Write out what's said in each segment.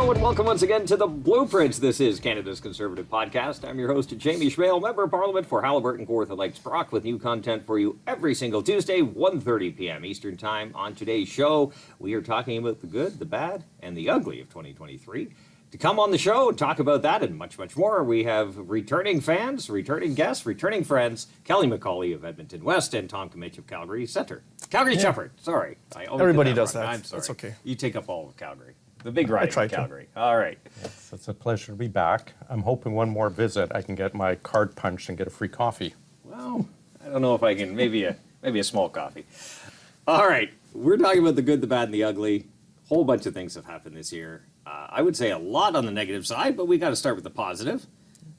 Hello and welcome once again to The Blueprints. This is Canada's Conservative Podcast. I'm your host, Jamie Schmale, Member of Parliament for Haliburton, Kawartha Lakes, Brock, with new content for you every single Tuesday, 1:30 p.m. Eastern Time. On today's show, we are talking about the good, the bad, and the ugly of 2023. To come on the show and talk about that and much, much more, we have returning fans, returning guests, returning friends, Kelly McCauley of Edmonton West and Tom Kimmich of Calgary Center. Calgary Shepherd, sorry. Everybody does that. I'm sorry. That's okay. You take up all of Calgary. The big ride in Calgary. All right. Yes, it's a pleasure to be back. I'm hoping one more visit I can get my card punched and get a free coffee. Well, I don't know if I can. Maybe a small coffee. All right. We're talking about the good, the bad, and the ugly. Whole bunch of things have happened this year. I would say a lot on the negative side, but we got to start with the positive.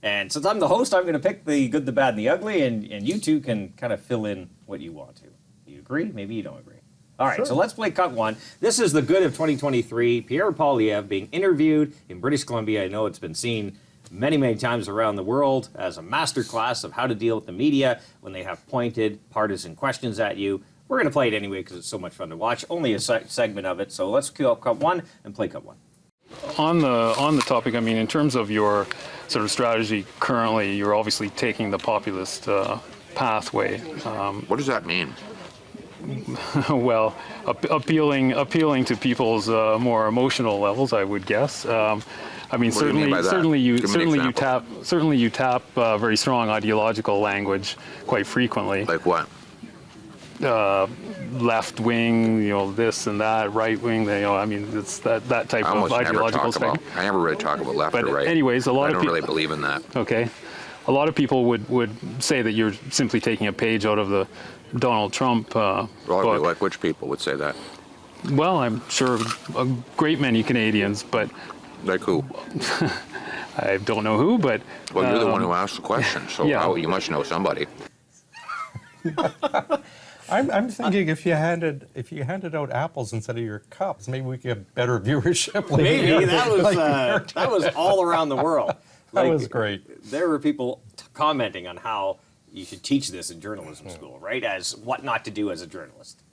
And since I'm the host, I'm going to pick the good, the bad, and the ugly, and you two can kind of fill in what you want to. You agree? Maybe you don't agree. All right, So let's play cut one. This is the good of 2023. Pierre Poilievre being interviewed in British Columbia. I know it's been seen many, many times around the world as a masterclass of how to deal with the media when they have pointed, partisan questions at you. We're going to play it anyway because it's so much fun to watch. Only a segment of it. So let's cue up cut one and play cut one. On the topic, I mean, in terms of your sort of strategy currently, you're obviously taking the populist pathway. What does that mean? Well, appealing to people's more emotional levels, I would guess. I mean, certainly you tap very strong ideological language quite frequently. Like what? Left wing, this and that, right wing. I mean, it's that type of ideological spectrum. I never really talk about left or right. Anyways, I don't really believe in that. Okay, a lot of people would say that you're simply taking a page out of the Donald Trump book. Like which people would say that? Well, I'm sure a great many Canadians, but like who? I don't know who, but well, you're the one who asked the question, so you must know somebody. I'm thinking if you handed out apples instead of your cups, maybe we could get better viewership. Maybe that was all around the world. That was great. There were people commenting on how you should teach this in journalism school, right? As what not to do as a journalist.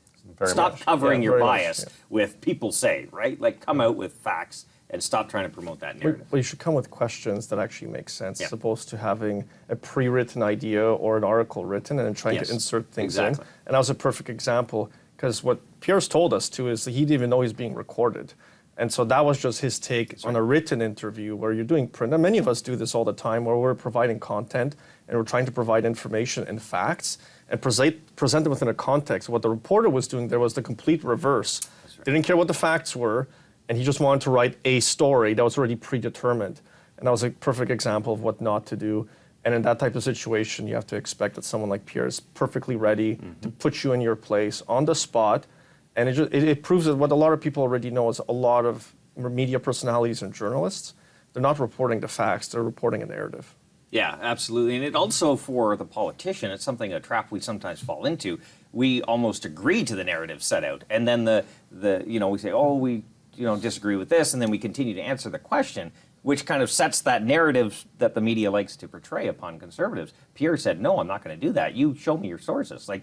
Stop covering your bias with people say, right? Like come out with facts and stop trying to promote that narrative. Well, you should come with questions that actually make sense, as opposed to having a pre-written idea or an article written and then trying to insert things in. And that was a perfect example, because what Pierre's told us too is that he didn't even know he's being recorded. And so that was just his take on a written interview where you're doing print. And many of us do this all the time, where we're providing content and we're trying to provide information and facts and present them within a context. What the reporter was doing there was the complete reverse. Didn't care what the facts were, and he just wanted to write a story that was already predetermined. And that was a perfect example of what not to do. And in that type of situation, you have to expect that someone like Pierre is perfectly ready to put you in your place on the spot. And it proves that what a lot of people already know is a lot of media personalities and journalists, they're not reporting the facts, they're reporting a narrative. Yeah, absolutely. And it also, for the politician, it's a trap we sometimes fall into. We almost agree to the narrative set out. And then we say, we disagree with this, and then we continue to answer the question, which kind of sets that narrative that the media likes to portray upon conservatives. Pierre said, no, I'm not going to do that. You show me your sources. Like,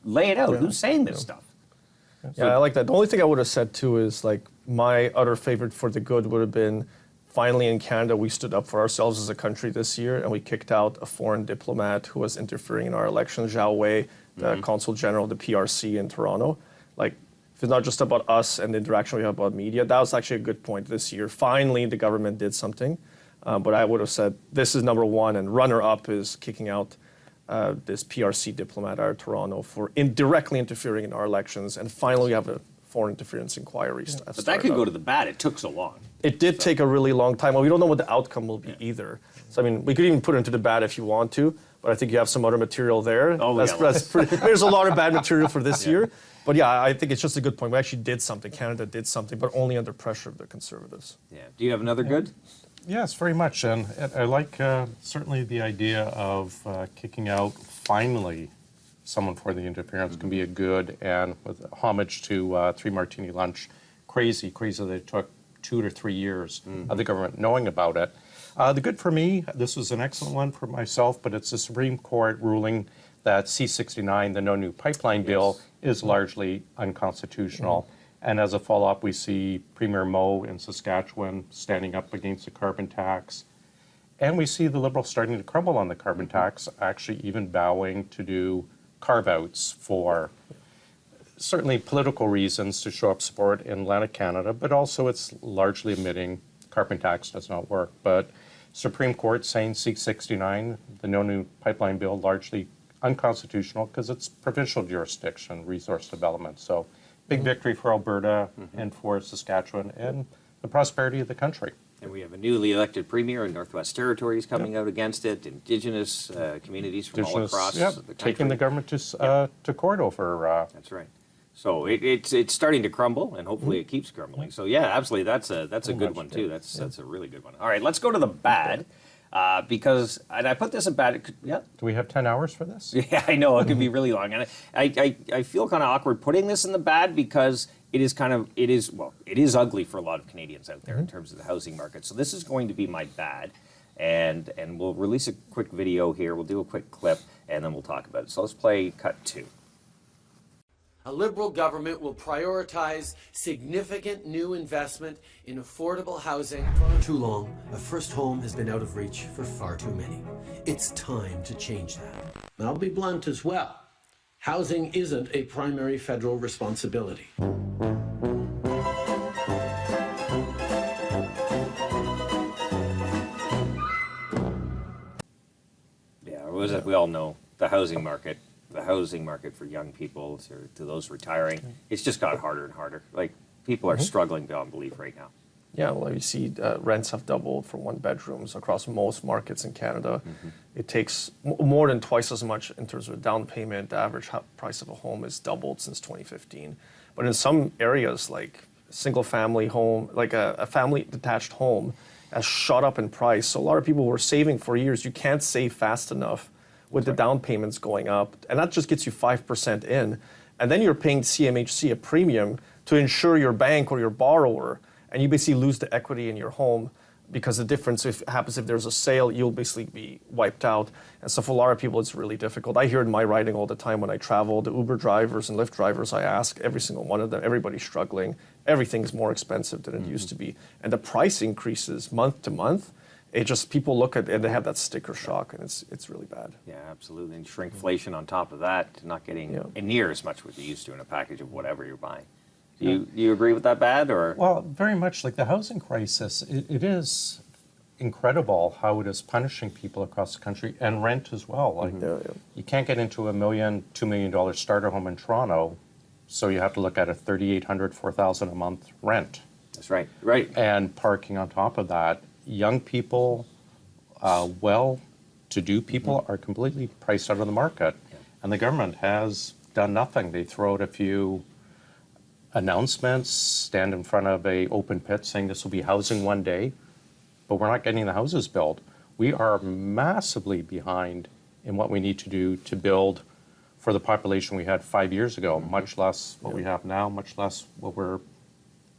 lay it out. Yeah. Who's saying this stuff? Yeah, I like that. The only thing I would have said, too, is like my utter favorite for the good would have been finally in Canada we stood up for ourselves as a country this year and we kicked out a foreign diplomat who was interfering in our election, Zhao Wei, the Consul General of the PRC in Toronto. Like, if it's not just about us and the interaction we have about media, that was actually a good point this year. Finally, the government did something. But I would have said this is number one, and runner-up is kicking out this PRC diplomat out of Toronto for directly interfering in our elections. And finally, we have a foreign interference inquiry. But that could go to the bad. It took so long. It did take a really long time. Well, we don't know what the outcome will be either. So, I mean, we could even put it into the bad if you want to, but I think you have some other material there. There's a lot of bad material for this year. But yeah, I think it's just a good point. We actually did something. Canada did something, but only under pressure of the Conservatives. Yeah. Do you have another good? Yes, very much. And I like certainly the idea of kicking out finally someone for the interference can be a good, and with homage to Three Martini Lunch, crazy that it took 2 to 3 years of the government knowing about it. The good for me, this was an excellent one for myself, but it's the Supreme Court ruling that C-69, the No New Pipeline Bill, is largely unconstitutional. And as a follow-up, we see Premier Moe in Saskatchewan standing up against the carbon tax. And we see the Liberals starting to crumble on the carbon tax, actually even bowing to do carve-outs for certainly political reasons to show up support in Atlantic Canada, but also it's largely admitting carbon tax does not work. But Supreme Court saying C-69, the no new pipeline bill, largely unconstitutional because it's provincial jurisdiction, resource development. So big victory for Alberta and for Saskatchewan and the prosperity of the country. And we have a newly elected premier in Northwest Territories coming out against it, Indigenous communities from all across the country. Taking the government to court over. That's right. So it's starting to crumble, and hopefully it keeps crumbling. So yeah, absolutely, that's a good one too. That's a really good one. All right, let's go to the bad, because and I put this in bad. Yeah. Do we have 10 hours for this? Yeah, I know it could be really long, and I feel kind of awkward putting this in the bad because it is ugly for a lot of Canadians out there in terms of the housing market. So this is going to be my bad, and we'll release a quick video here. We'll do a quick clip, and then we'll talk about it. So let's play cut 2. A Liberal government will prioritize significant new investment in affordable housing. For too long, a first home has been out of reach for far too many. It's time to change that. And I'll be blunt as well. Housing isn't a primary federal responsibility. Yeah, as we all know, the housing market for young people, to those retiring, it's just got harder and harder. Like, people are struggling beyond belief right now. Yeah, well, you see rents have doubled for one bedrooms across most markets in Canada. It takes more than twice as much in terms of down payment. The average price of a home is doubled since 2015. But in some areas, like single family home, like a family detached home, has shot up in price. So a lot of people were saving for years. You can't save fast enough with the down payments going up. And that just gets you 5% in. And then you're paying CMHC a premium to insure your bank or your borrower. And you basically lose the equity in your home because the difference happens if there's a sale, you'll basically be wiped out. And so for a lot of people, it's really difficult. I hear it in my riding all the time when I travel. The Uber drivers and Lyft drivers, I ask every single one of them, everybody's struggling. Everything's more expensive than it used to be. And the price increases month to month. It just, people look at it and they have that sticker shock, and it's really bad. Yeah, absolutely. And shrinkflation on top of that, not getting near as much what you used to in a package of whatever you're buying. Do you agree with that bad, or? Well, very much. Like the housing crisis, it is incredible how it is punishing people across the country, and rent as well. Like you can't get into $1 million, $2 million starter home in Toronto, so you have to look at a $3,800, $4,000 a month rent. That's right. Right. And parking on top of that. Young people, well-to-do people are completely priced out of the market. And the government has done nothing. They throw out a few announcements, stand in front of a open pit saying this will be housing one day, but we're not getting the houses built. We are massively behind in what we need to do to build for the population we had 5 years ago, much less what we have now, much less what we're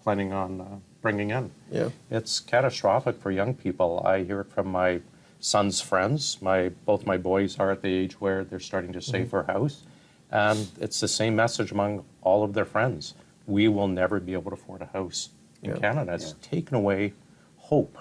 planning on bringing in. Yeah. It's catastrophic for young people. I hear it from my son's friends. Both my boys are at the age where they're starting to save for a house. And it's the same message among all of their friends. We will never be able to afford a house in Canada. It's taken away hope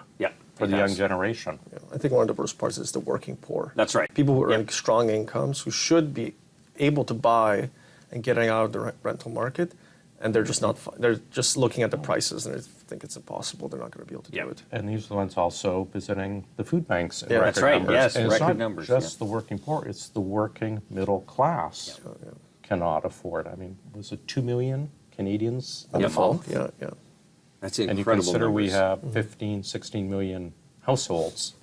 for the young generation. Yeah. I think one of the worst parts is the working poor. That's right. People who earn strong incomes, who should be able to buy and getting out of the rental market, and they're just not. They're just looking at the prices and they think it's impossible. They're not going to be able to do it. And these are the ones also visiting the food banks in that's right. numbers. Yes, and record it's numbers. not just the working poor; it's the working middle class cannot afford. I mean, was it 2 million Canadians in a month? Yeah. That's incredible. And you consider numbers. we have 15, 16 million households.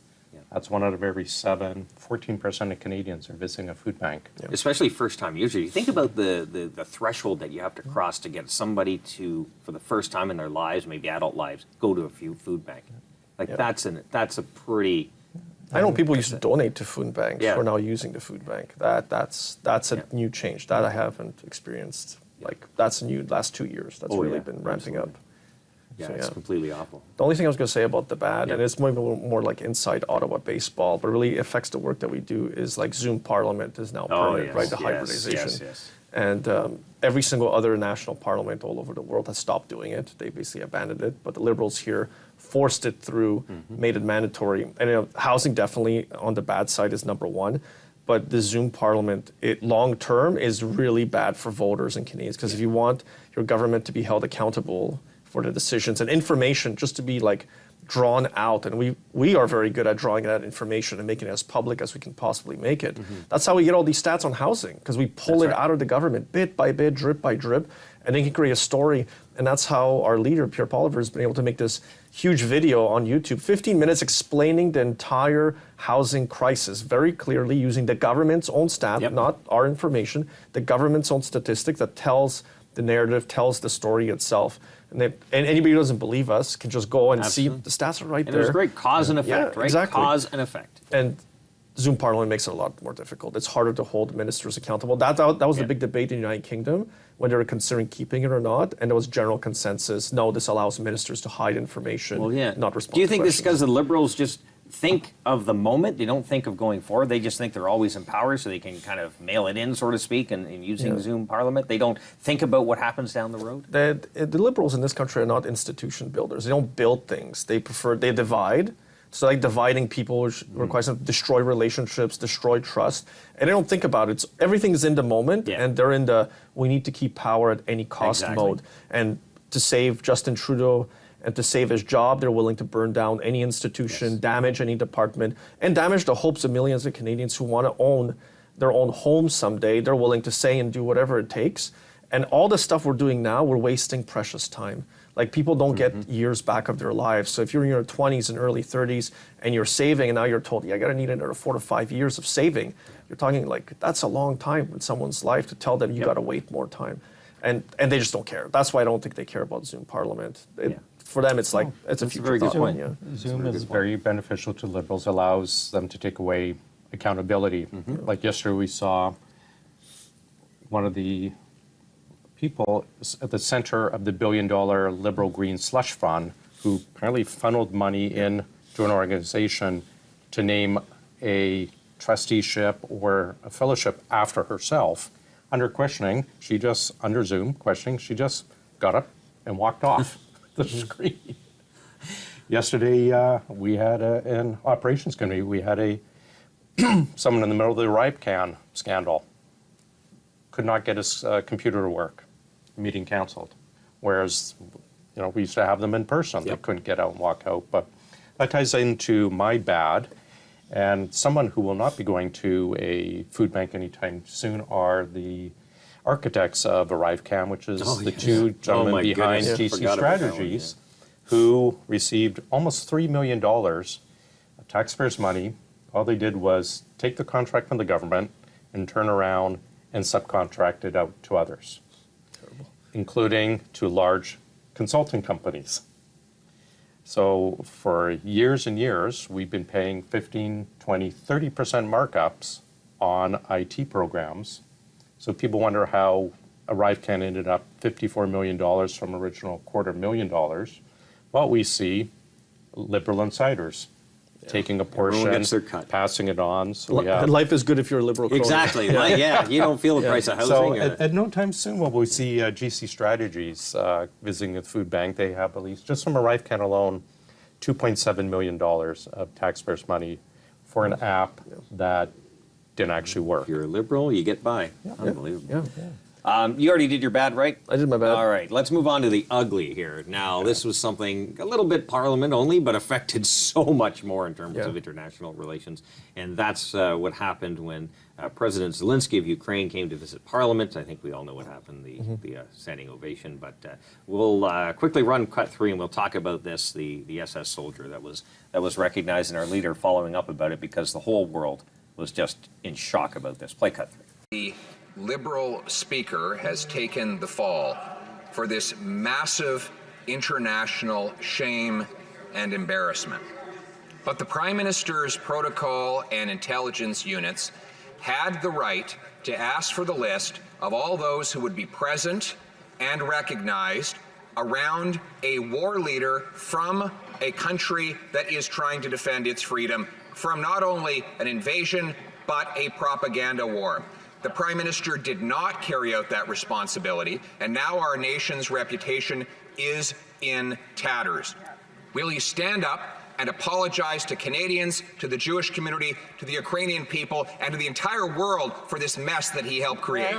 That's 1 out of every 7. 14% of Canadians are visiting a food bank. Especially first-time users. You think about the threshold that you have to cross to get somebody to, for the first time in their lives, maybe adult lives, go to a food bank. Like that's a pretty. I know people used to donate to food banks. We're now using the food bank. That's a new change that I haven't experienced. Like that's new last 2 years. That's really been ramping up. Yeah, it's completely awful. The only thing I was going to say about the bad, and it's maybe a little more like inside Ottawa baseball, but really affects the work that we do, is like Zoom Parliament is now permanent, right? The hybridization. And every single other national parliament all over the world has stopped doing it. They basically abandoned it. But the Liberals here forced it through, made it mandatory. And housing definitely on the bad side is number one. But the Zoom parliament, long term, is really bad for voters and Canadians. Because if you want your government to be held accountable for the decisions and information just to be like drawn out, and we are very good at drawing that information and making it as public as we can possibly make it. That's how we get all these stats on housing, because we pull it out of the government bit by bit, drip by drip, and then you can create a story. And that's how our leader, Pierre Poilievre, has been able to make this huge video on YouTube, 15 minutes explaining the entire housing crisis very clearly using the government's own stat, not our information, the government's own statistic that tells the narrative, tells the story itself. And anybody who doesn't believe us can just go and see the stats are right there. There's great cause and effect, right? Exactly. Cause and effect. And Zoom Parliament makes it a lot more difficult. It's harder to hold ministers accountable. That was the big debate in the United Kingdom when they were considering keeping it or not, and there was general consensus, no, this allows ministers to hide information, not respond. Do you think this is because the Liberals just think of the moment? They don't think of going forward. They just think they're always in power, so they can kind of mail it in, so to speak, and using Zoom Parliament. They don't think about what happens down the road? The Liberals in this country are not institution builders. They don't build things. They divide. So like dividing people requires them to destroy relationships, destroy trust. And they don't think about it. Everything is in the moment, and they're in the we need to keep power at any cost mode. And to save Justin Trudeau and to save his job, they're willing to burn down any institution, damage any department, and damage the hopes of millions of Canadians who want to own their own home someday. They're willing to say and do whatever it takes. And all the stuff we're doing now, we're wasting precious time. Like, people don't get years back of their lives. So if you're in your 20s and early 30s and you're saving, and now you're told, you're going to need another 4 to 5 years of saving, you're talking like, that's a long time in someone's life to tell them you got to wait more time. And they just don't care. That's why I don't think they care about Zoom Parliament. For them, it's like, it's a future thought. Zoom is very beneficial to Liberals, allows them to take away accountability. Like yesterday we saw one of the people at the center of the $1 billion Liberal Green slush fund who apparently funneled money in to an organization to name a trusteeship or a fellowship after herself. Under questioning, under Zoom questioning, she just got up and walked off the screen. Yesterday, we had an operations committee, we had someone in the middle of the Arrive-Can scandal. Could not get his computer to work. Meeting canceled. Whereas, we used to have them in person. They couldn't get out and walk out. But that ties into my bad. And someone who will not be going to a food bank anytime soon are the architects of Arrive-Can, which is the two gentlemen behind GC Strategies, who received almost $3 million of taxpayers' money. All they did was take the contract from the government and turn around and subcontract it out to others, including to large consulting companies. So for years and years, we've been paying 15, 20, 30% markups on IT programs. So people wonder how Arrive-Can ended up $54 million from original $250,000. Well, we see Liberal insiders taking a portion, passing it on. So life is good if you're a Liberal. Exactly. You don't feel the price of housing. So at no time soon will we see GC Strategies visiting the food bank. They have at least, just from Arrive-Can alone, $2.7 million of taxpayers' money for an app that didn't actually work. If you're a Liberal, you get by. Unbelievable. You already did your bad, right? I did my bad. All right, let's move on to the ugly here. Now, this was something a little bit Parliament only, but affected so much more in terms of international relations. And that's what happened when President Zelensky of Ukraine came to visit Parliament. I think we all know what happened, the standing ovation. But we'll quickly run cut 3, and we'll talk about this, the SS soldier that was recognized, and our leader following up about it because the whole world was just in shock about this. Play cut 3. The Liberal speaker has taken the fall for this massive international shame and embarrassment. But the Prime Minister's protocol and intelligence units had the right to ask for the list of all those who would be present and recognized around a war leader from a country that is trying to defend its freedom from not only an invasion, but a propaganda war. the Prime Minister did not carry out that responsibility, and now our nation's reputation is in tatters. Will you stand up and apologize to Canadians, to the Jewish community, to the Ukrainian people, and to the entire world for this mess that he helped create?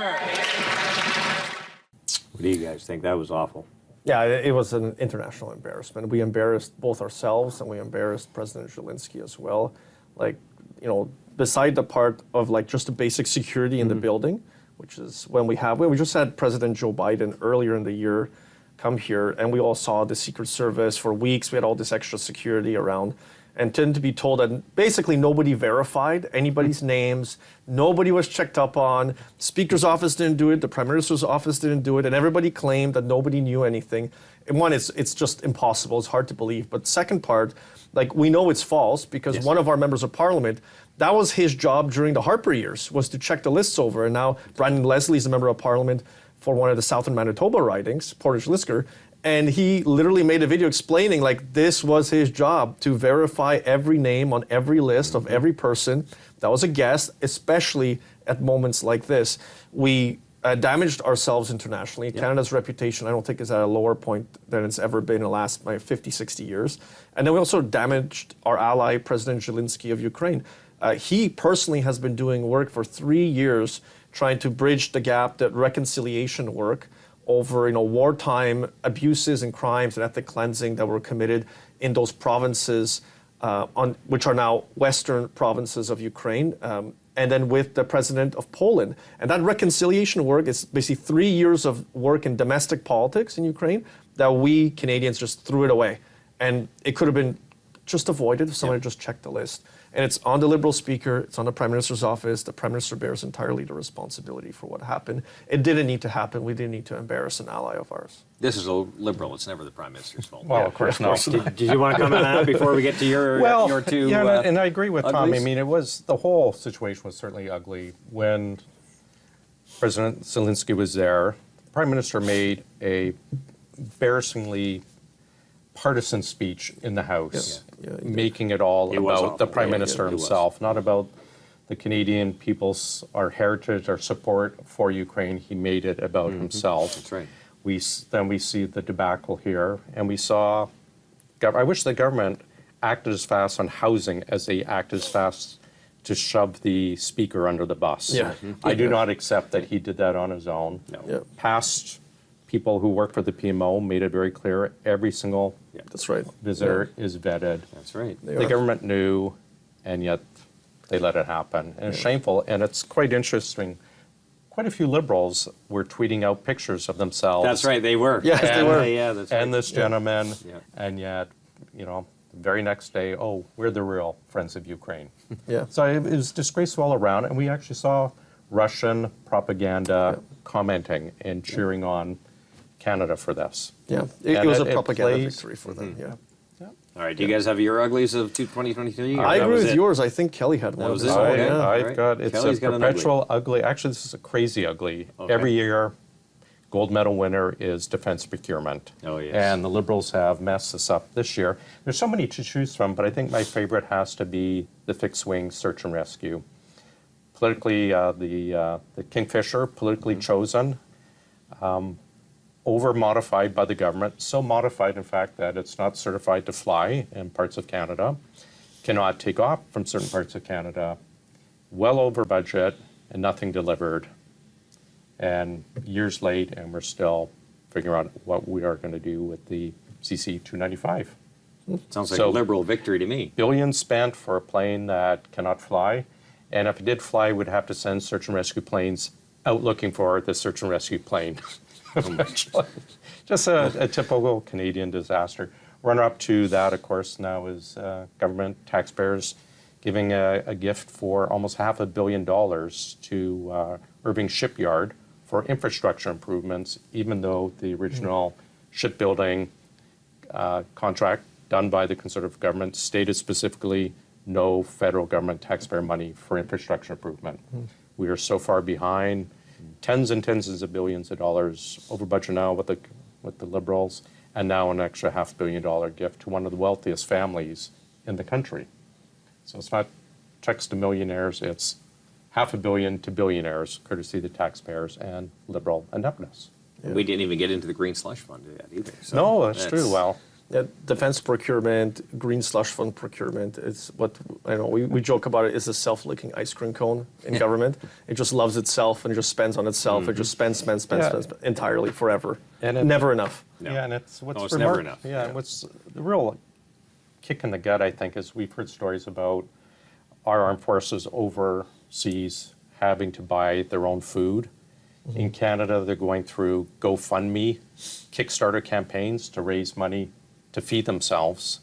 What do you guys think? That was awful. Yeah, it was an international embarrassment. We embarrassed both ourselves and we embarrassed President Zelensky as well. Like, you know, beside the part of like just the basic security in the building, which is when we just had President Joe Biden earlier in the year come here, and we all saw the Secret Service for weeks. We had all this extra security around, and tend to be told that basically nobody verified anybody's names, nobody was checked up on, Speaker's office didn't do it, the Prime Minister's office didn't do it, and everybody claimed that nobody knew anything. And one, it's just impossible, it's hard to believe. But second part, like we know it's false because one of our members of parliament, that was his job during the Harper years, was to check the lists over. And now Brandon Leslie is a member of parliament for one of the Southern Manitoba ridings, Portage-Lisker, and he literally made a video explaining like this was his job, to verify every name on every list of every person that was a guest, especially at moments like this. We damaged ourselves internationally. Canada's reputation, I don't think, is at a lower point than it's ever been in the last 50, 60 years. And then we also damaged our ally, President Zelensky of Ukraine. He personally has been doing work for 3 years trying to bridge the gap, that reconciliation work over wartime abuses and crimes and ethnic cleansing that were committed in those provinces, which are now western provinces of Ukraine, and then with the president of Poland. And that reconciliation work is basically 3 years of work in domestic politics in Ukraine that we Canadians just threw it away. And it could have been just avoided if somebody just checked the list. And it's on the Liberal Speaker, it's on the Prime Minister's office. The Prime Minister bears entirely the responsibility for what happened. It didn't need to happen. We didn't need to embarrass an ally of ours. This is a Liberal. It's never the Prime Minister's fault. Well, of course not. Did you want to comment on that before we get to your two? Yeah, and I agree with Tom. uglies? I mean, the whole situation was certainly ugly. When President Zelensky was there, the Prime Minister made a embarrassingly partisan speech in the House, making it all about the Prime Minister himself, not about the Canadian people's, our heritage, our support for Ukraine. He made it about himself. That's right. Then we see the debacle here, and we saw, I wish the government acted as fast on housing as they acted as fast to shove the Speaker under the bus. Yeah. I do not accept that he did that on his own. No. Past people who work for the PMO made it very clear every single That's right. visitor is vetted. That's right. The government knew, and yet they let it happen. And it's shameful, and it's quite interesting. Quite a few Liberals were tweeting out pictures of themselves. That's right. They were. Yes, they were. Yeah, that's right. And this gentleman, Yeah. and yet, the very next day, we're the real friends of Ukraine. Yeah. So it was disgraceful all around, and we actually saw Russian propaganda commenting and cheering on Canada for this. Yeah, it And was a it propaganda plays- victory for them, yeah. All right. Do you guys have your uglies of 2023? I agree with yours. I think Kelly had one. was of it? his. Oh, yeah. I've right. got, it's Kelly's a got an perpetual ugly. Actually, this is a crazy ugly. Okay. Every year, gold medal winner is defense procurement. Oh, yes. And the Liberals have messed this up this year. There's so many to choose from, but I think my favorite has to be the fixed-wing search and rescue. Politically, the Kingfisher, politically chosen, over-modified by the government, so modified, in fact, that it's not certified to fly in parts of Canada, cannot take off from certain parts of Canada, well over budget, and nothing delivered. And years late, and we're still figuring out what we are going to do with the CC-295. Sounds like So- a Liberal victory to me. Billions spent for a plane that cannot fly, and if it did fly, we'd have to send search and rescue planes out looking for the search and rescue plane. Eventually. Just a typical Canadian disaster. Runner-up to that, of course, now is government taxpayers giving a gift for almost $500 million to Irving Shipyard for infrastructure improvements, even though the original shipbuilding contract done by the Conservative government stated specifically no federal government taxpayer money for infrastructure improvement. We are so far behind, tens and tens of billions of dollars over budget now with the Liberals, and now an extra $500 million gift to one of the wealthiest families in the country. So it's not checks to millionaires, it's $500 million to billionaires, courtesy of the taxpayers and liberal ineptness. And we didn't even get into the green slush fund yet either. So No, that's true. Well, Yeah, defense procurement, green slush fund procurement. It's what I know. We joke about it. It's a self-licking ice cream cone in government. It just loves itself and it just spends on itself. It just spends entirely forever. And never enough. No. yeah, and it's what's it's never enough. Yeah, what's the real kick in the gut, I think, is we've heard stories about our armed forces overseas having to buy their own food. In Canada, they're going through GoFundMe, Kickstarter campaigns to raise money to feed themselves.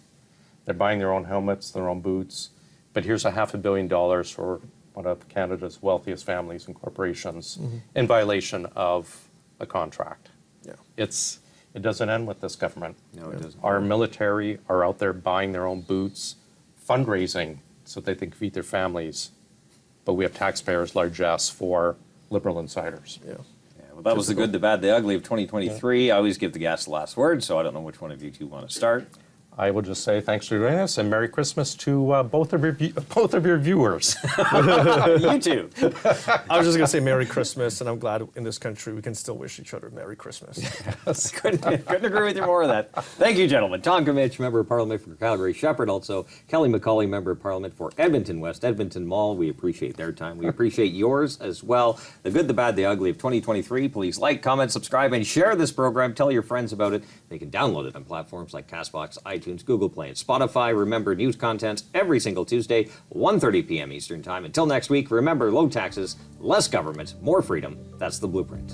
They're buying their own helmets, their own boots. But here's $500 million for one of Canada's wealthiest families and corporations in violation of a contract. Yeah. It doesn't end with this government. No, it doesn't. Our military are out there buying their own boots, fundraising so that they can feed their families. But we have taxpayers' largesse for liberal insiders. Yeah. Yeah, well, that was the good, the bad, the ugly of 2023. I always give the guests the last word, so I don't know which one of you two want to start. I will just say thanks for joining us and Merry Christmas to both of your viewers. You too. I was just gonna say Merry Christmas, and I'm glad in this country we can still wish each other Merry Christmas. couldn't agree with you more of that. Thank you, gentlemen. Tom Comich, Member of Parliament for Calgary Shepherd, also Kelly McCauley, Member of Parliament for Edmonton West, Edmonton Mall. We appreciate their time. We appreciate yours as well. The good, the bad, the ugly of 2023. Please like, comment, subscribe, and share this program. Tell your friends about it. They can download it on platforms like CastBox, iTunes, Google Play, and Spotify. Remember, news content every single Tuesday, 1:30 p.m. Eastern Time. Until next week, remember, low taxes, less government, more freedom. That's the blueprint.